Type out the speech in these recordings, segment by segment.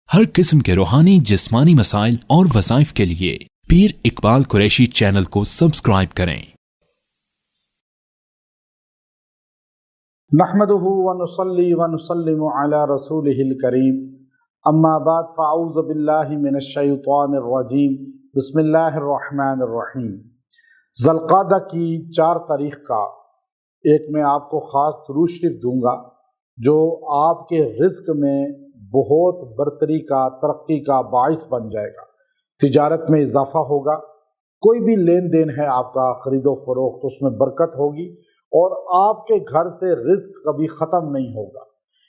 हर किस्म के रूहानी जिस्मानी मसाइल और वज़ाइफ के लिए पीर इकबाल कुरैशी चैनल को सब्सक्राइब करें। नहमदुहु व नुसल्ली व नुसल्लिमु अला रसूलिहिल करीम, अम्मा बाद फ़अऊज़ु बिल्लाहि मिनश शैतानिर रजीम, बिस्मिल्लाहिर रहमानिर रहीम। ज़ुल्क़ादा की 4 तारीख़ का एक मैं आपको ख़ास दुरूद शरीफ दूंगा जो आपके रिज़्क़ में बहुत बरतरी का, तरक्की का बाइस बन जाएगा। तिजारत में इजाफ़ा होगा, कोई भी लेन देन है आपका ख़रीदो फ़रोख्त, तो उसमें बरकत होगी और आपके घर से रिज़्क़ कभी ख़त्म नहीं होगा।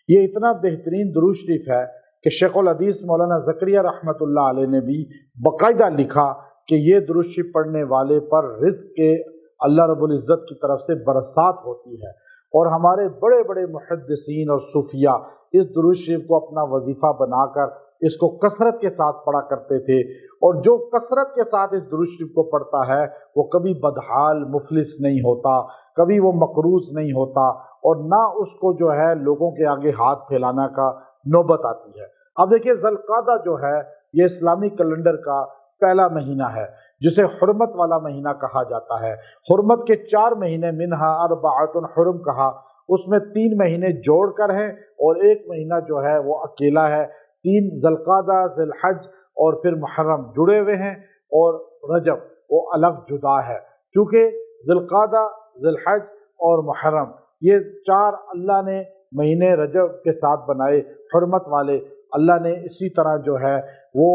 ये इतना बेहतरीन दुरूद शरीफ है कि शेखुल हदीस मौलाना ज़करिया रहमतुल्लाह अलैह ने भी बाकायदा लिखा कि ये दुरूद शरीफ पढ़ने वाले पर रिज़्क़ के अल्लाह रब्बुल इज़्ज़त की तरफ से बरसात होती है। और हमारे बड़े बड़े मुहद्दिसीन और सूफिया इस दुरूद शरीफ को अपना वजीफ़ा बनाकर इसको कसरत के साथ पढ़ा करते थे। और जो कसरत के साथ इस दुरूद शरीफ को पढ़ता है वो कभी बदहाल मुफलिस नहीं होता, कभी वो मकरूज़ नहीं होता और ना उसको जो है लोगों के आगे हाथ फैलाना का नौबत आती है। अब देखिए, ज़ुल्क़ादा जो है ये इस्लामी कैलेंडर का पहला महीना है जिसे हुर्मत वाला महीना कहा जाता है। हुर्मत के 4 महीने मिनहा अर्बअतुन हुरुम कहा, उसमें 3 महीने जोड़कर हैं और 1 महीना जो है वो अकेला है। 3 ज़ुल्क़ादा, ज़िलहज और फिर मुहर्रम जुड़े हुए हैं और रजब वो अलग जुदा है। चूँकि ज़ुल्क़ादा, ज़िलहज और मुहर्रम ये 4 अल्लाह ने महीने रजब के साथ बनाए हुर्मत वाले। अल्लाह ने इसी तरह जो है वो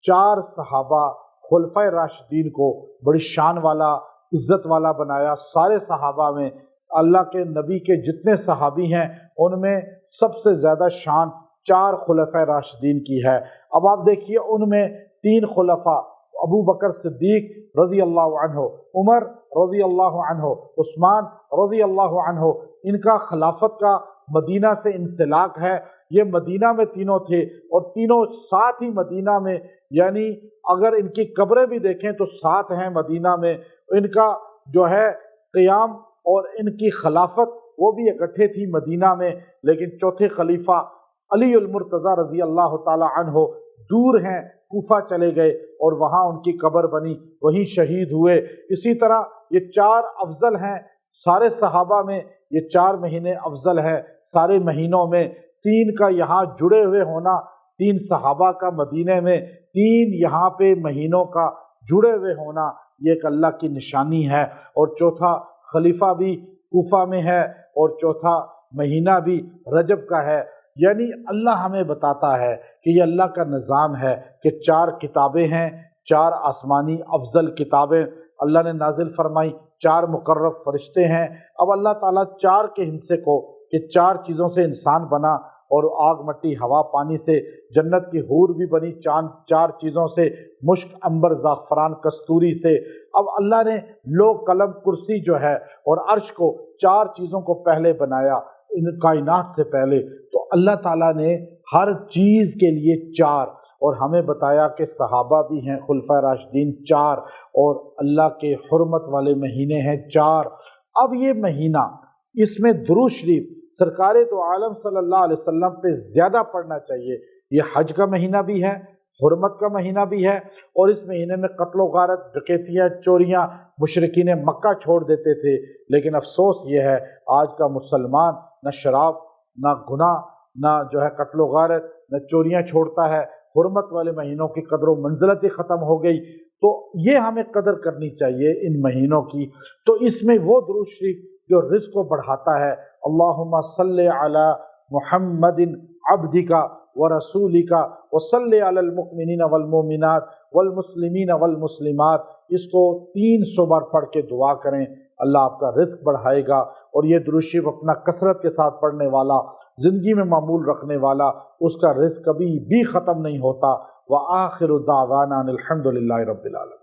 4 सहाबा खुलफाए राशिदीन को बड़ी शान वाला, इज़्ज़त वाला बनाया। सारे सहाबा में अल्लाह के नबी के जितने सहाबी हैं उनमें सबसे ज़्यादा शान 4 खुलफाए राशिदीन की है। अब आप देखिए, उनमें 3 खुलफा अबू बकर सिद्दीक रज़ी अल्लाहु अन्हु, उमर रज़ी अल्लाहु अन्हु, उस्मान रज़ी अल्लाहु अन्हु, इनका खिलाफत का मदीना से इंसलाक है। ये मदीना में तीनों थे और तीनों साथ ही मदीना में, यानी अगर इनकी कब्रें भी देखें तो साथ हैं मदीना में। इनका जो है क़याम और इनकी खिलाफत वो भी इकट्ठे थी मदीना में। लेकिन चौथे खलीफा अली उल मुर्तज़ा रज़ी अल्लाह ताला अन्हु दूर हैं, कूफा चले गए और वहाँ उनकी कब्र बनी, वहीं शहीद हुए। इसी तरह ये 4 अफजल हैं सारे सहाबा में, ये 4 महीने अफजल हैं सारे महीनों में। 3 का यहाँ जुड़े हुए होना, 3 सहाबा का मदीने में, 3 यहाँ पे महीनों का जुड़े हुए होना, ये एक अल्लाह की निशानी है। और चौथा खलीफा भी कूफा में है और चौथा महीना भी रजब का है। यानी अल्लाह हमें बताता है कि ये अल्लाह का निज़ाम है कि 4 किताबें हैं, 4 आसमानी अफजल किताबें अल्लाह ने नाजिल फरमाई, 4 मुकर्रब फरिश्ते हैं। अब अल्लाह ताला 4 के हिस्से को कि 4 चीज़ों से इंसान बना और आग, मट्टी, हवा, पानी से जन्नत की हूर भी बनी 4 चीज़ों से, मुश्क, अंबर, ज़ाफ़रान, कस्तूरी से। अब अल्लाह ने लो, कलम, कुर्सी जो है और अर्श को 4 चीज़ों को पहले बनाया इन कायनात से पहले। तो अल्लाह ताला ने हर चीज़ के लिए 4 और हमें बताया कि सहाबा भी हैं खुलफाए राशिदीन 4 और अल्लाह के हुर्मत वाले महीने हैं 4। अब ये महीना, इसमें दुरूद शरीफ सरकारे तो आलम सल्लल्लाहु अलैहि वसल्लम पे ज़्यादा पढ़ना चाहिए। ये हज का महीना भी है, हुर्मत का महीना भी है और इस महीने में कत्ल गारत, डकैतियाँ, चोरियाँ मुशरिकीन मक्का छोड़ देते थे। लेकिन अफसोस ये है आज का मुसलमान न शराब, न गुनाह, न जो है कत्ल गारत, न चोरियाँ छोड़ता है। हुर्मत वाले महीनों की कदर व मंज़िलत ही ख़त्म हो गई। तो ये हमें कदर करनी चाहिए इन महीनों की। तो इसमें वो दुरूद शरीफ जो रिज़्क़ को बढ़ाता है, अल्लाहुम्मा सल्ले अला मुहम्मदिन अब्दिका व रसूलिका व सल्ले अलल मुमिनीन वल मुमिनात वल मुस्लिमीन वल मुस्लिमात, इसको 300 बार पढ़ के दुआ करें, अल्लाह आपका रिज़्क़ बढ़ाएगा। और ये दुरूद शरीफ अपना कसरत के साथ पढ़ने वाला, ज़िंदगी में मामूल रखने वाला, उसका रिज़्क़ कभी भी ख़त्म नहीं होता। व आखिरु दावाना अनिल हम्दुलिल्लाहि रब्बिल आलमीन।